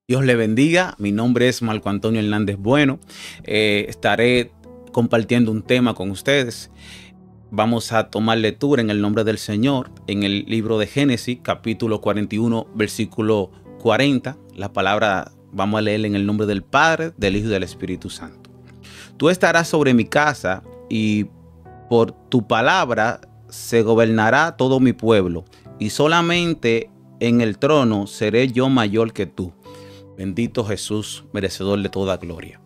Dios le bendiga. Mi nombre es Marco Antonio Hernández Bueno. Estaré compartiendo un tema con ustedes. Vamos a tomar lectura en el nombre del Señor en el libro de Génesis, capítulo 41, versículo 40. La palabra vamos a leer en el nombre del Padre, del Hijo y del Espíritu Santo. Tú estarás sobre mi casa y por tu palabra se gobernará todo mi pueblo, y solamente en el trono seré yo mayor que tú. Bendito Jesús, merecedor de toda gloria.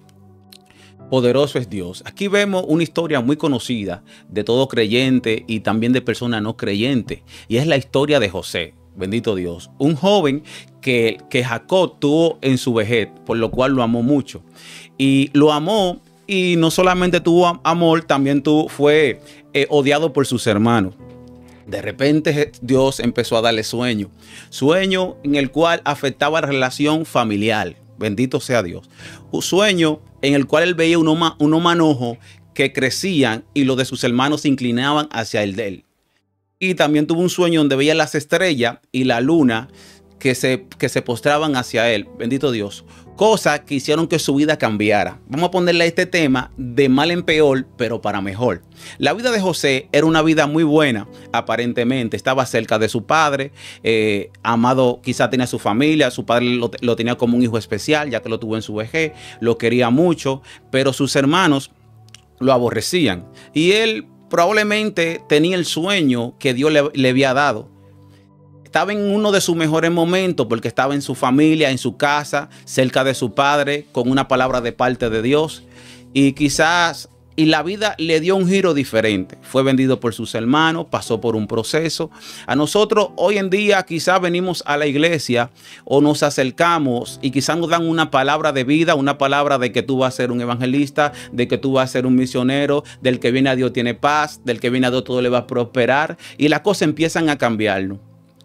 Poderoso es Dios. Aquí vemos una historia muy conocida de todo creyente y también de personas no creyentes. Y es la historia de José. Bendito Dios. Un joven que Jacob tuvo en su vejez, por lo cual lo amó mucho. Y lo amó, y no solamente tuvo amor, también fue odiado por sus hermanos. De repente Dios empezó a darle sueño en el cual afectaba la relación familiar. Bendito sea Dios. Un sueño en el cual él veía unos manojos que crecían y los de sus hermanos se inclinaban hacia el de él. Y también tuvo un sueño donde veía las estrellas y la luna que se postraban hacia él. Bendito Dios. Cosas que hicieron que su vida cambiara. Vamos a ponerle a este tema de mal en peor, pero para mejor. La vida de José era una vida muy buena, aparentemente. Estaba cerca de su padre, amado, quizá tenía su familia. Su padre lo tenía como un hijo especial, ya que lo tuvo en su vejez. Lo quería mucho, pero sus hermanos lo aborrecían. Y él probablemente tenía el sueño que Dios le había dado. Estaba en uno de sus mejores momentos porque estaba en su familia, en su casa, cerca de su padre, con una palabra de parte de Dios. Y la vida le dio un giro diferente. Fue vendido por sus hermanos, pasó por un proceso. A nosotros hoy en día quizás venimos a la iglesia o nos acercamos y quizás nos dan una palabra de vida, una palabra de que tú vas a ser un evangelista, de que tú vas a ser un misionero, del que viene a Dios tiene paz, del que viene a Dios todo le va a prosperar, y las cosas empiezan a cambiarlo.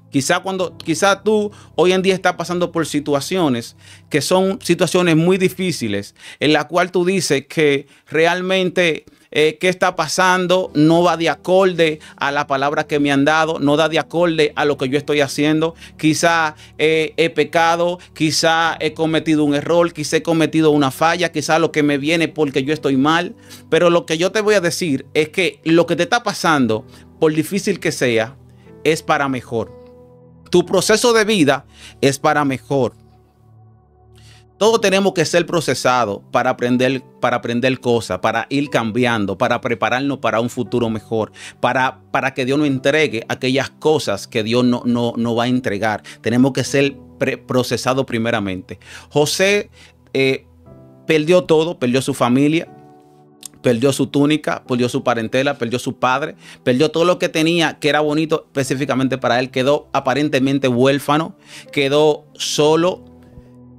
Quizá tú hoy en día estás pasando por situaciones que son situaciones muy difíciles, en la cual tú dices que realmente qué está pasando no va de acorde a la palabra que me han dado, no da de acorde a lo que yo estoy haciendo. Quizá he pecado, quizá he cometido un error, quizá he cometido una falla, quizá lo que me viene porque yo estoy mal. Pero lo que yo te voy a decir es que lo que te está pasando, por difícil que sea, es para mejor. Tu proceso de vida es para mejor. Todos tenemos que ser procesados para aprender cosas, para ir cambiando, para prepararnos para un futuro mejor, para que Dios nos entregue aquellas cosas que Dios no va a entregar. Tenemos que ser procesados primeramente. José perdió todo, perdió su familia, perdió su túnica, perdió su parentela, perdió su padre, perdió todo lo que tenía que era bonito específicamente para él. Quedó aparentemente huérfano, quedó solo,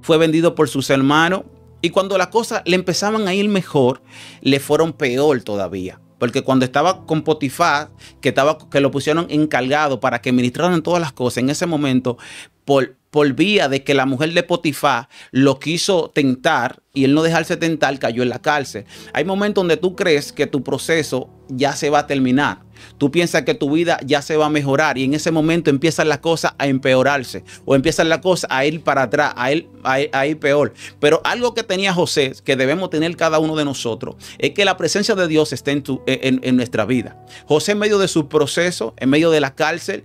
fue vendido por sus hermanos. Y cuando las cosas le empezaban a ir mejor, le fueron peor todavía. Porque cuando estaba con Potifar, que lo pusieron encargado para que ministraran todas las cosas, en ese momento, por vía de que la mujer de Potifar lo quiso tentar y él no dejarse tentar, cayó en la cárcel. Hay momentos donde tú crees que tu proceso ya se va a terminar. Tú piensas que tu vida ya se va a mejorar y en ese momento empiezan las cosas a empeorarse o empiezan las cosas a ir para atrás, a ir peor. Pero algo que tenía José, que debemos tener cada uno de nosotros, es que la presencia de Dios está en nuestra vida. José, en medio de su proceso, en medio de la cárcel,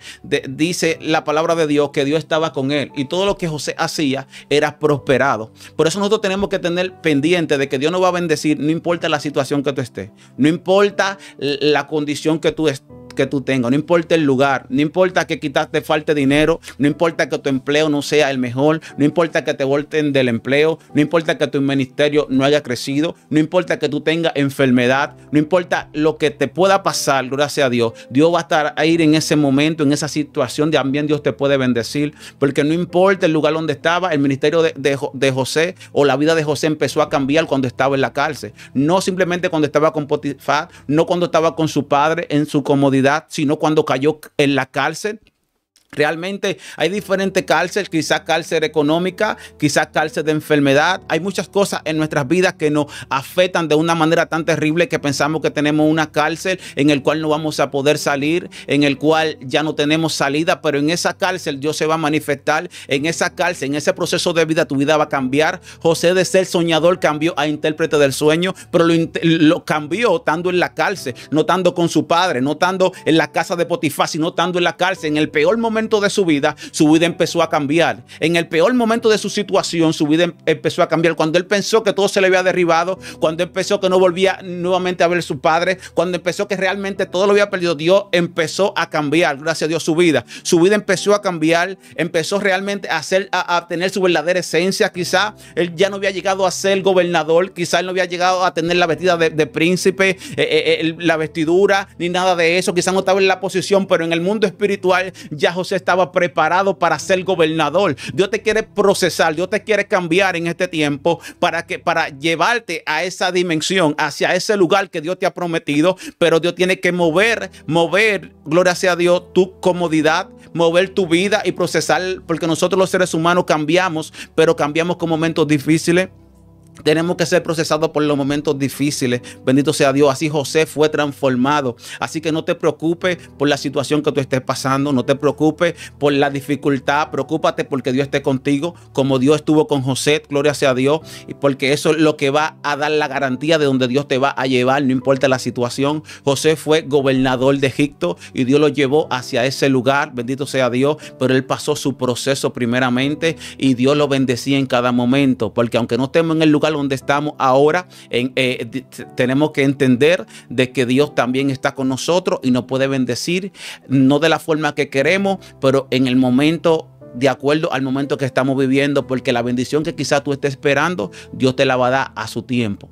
dice la palabra de Dios que Dios estaba con él y todo lo que José hacía era prosperado. Por eso nosotros tenemos que tener pendiente de que Dios nos va a bendecir, no importa la situación que tú estés, no importa la condición que tú tengas, no importa el lugar, no importa que quizás te falte dinero, no importa que tu empleo no sea el mejor, no importa que te volten del empleo, no importa que tu ministerio no haya crecido, no importa que tú tengas enfermedad, no importa lo que te pueda pasar, gracias a Dios, Dios va a estar ahí en ese momento, en esa situación, también Dios te puede bendecir, porque no importa el lugar donde estaba, el ministerio de José o la vida de José empezó a cambiar cuando estaba en la cárcel, no simplemente cuando estaba con Potifar, no cuando estaba con su padre en su comodidad, sino cuando cayó en la cárcel. Realmente hay diferentes cárceles, quizás cárcel económica, quizás cárcel de enfermedad. Hay muchas cosas en nuestras vidas que nos afectan de una manera tan terrible que pensamos que tenemos una cárcel en el cual no vamos a poder salir, en el cual ya no tenemos salida, pero en esa cárcel Dios se va a manifestar. En esa cárcel, en ese proceso de vida, tu vida va a cambiar. José, de ser soñador, cambió a intérprete del sueño, pero lo cambió estando en la cárcel, no estando con su padre, no estando en la casa de Potifar, sino estando en la cárcel. En el peor momento de su vida empezó a cambiar. En el peor momento de su situación, su vida empezó a cambiar. Cuando él pensó que todo se le había derribado, cuando empezó que no volvía nuevamente a ver a su padre, cuando empezó que realmente todo lo había perdido, Dios empezó a cambiar, gracias a Dios, su vida. Su vida empezó a cambiar, empezó realmente a tener su verdadera esencia. Quizá él ya no había llegado a ser gobernador, quizá él no había llegado a tener la vestida de príncipe, la vestidura, ni nada de eso. Quizá no estaba en la posición, pero en el mundo espiritual ya José estaba preparado para ser gobernador. Dios te quiere procesar, Dios te quiere cambiar en este tiempo para llevarte a esa dimensión, hacia ese lugar que Dios te ha prometido. Pero Dios tiene que mover, gloria sea a Dios, tu comodidad, mover tu vida y procesar, porque nosotros los seres humanos cambiamos, pero cambiamos con momentos difíciles. Tenemos que ser procesados por los momentos difíciles. Bendito sea Dios. Así José fue transformado. Así que no te preocupes por la situación que tú estés pasando. No te preocupes por la dificultad. Preocúpate porque Dios esté contigo, como Dios estuvo con José. Gloria sea a Dios. Y porque eso es lo que va a dar la garantía de donde Dios te va a llevar, no importa la situación. José fue gobernador de Egipto y Dios lo llevó hacia ese lugar. Bendito sea Dios. Pero él pasó su proceso primeramente y Dios lo bendecía en cada momento. Porque aunque no estemos en el lugar donde estamos ahora, tenemos que entender de que Dios también está con nosotros y nos puede bendecir, no de la forma que queremos, pero en el momento, de acuerdo al momento que estamos viviendo, porque la bendición que quizás tú estés esperando, Dios te la va a dar a su tiempo.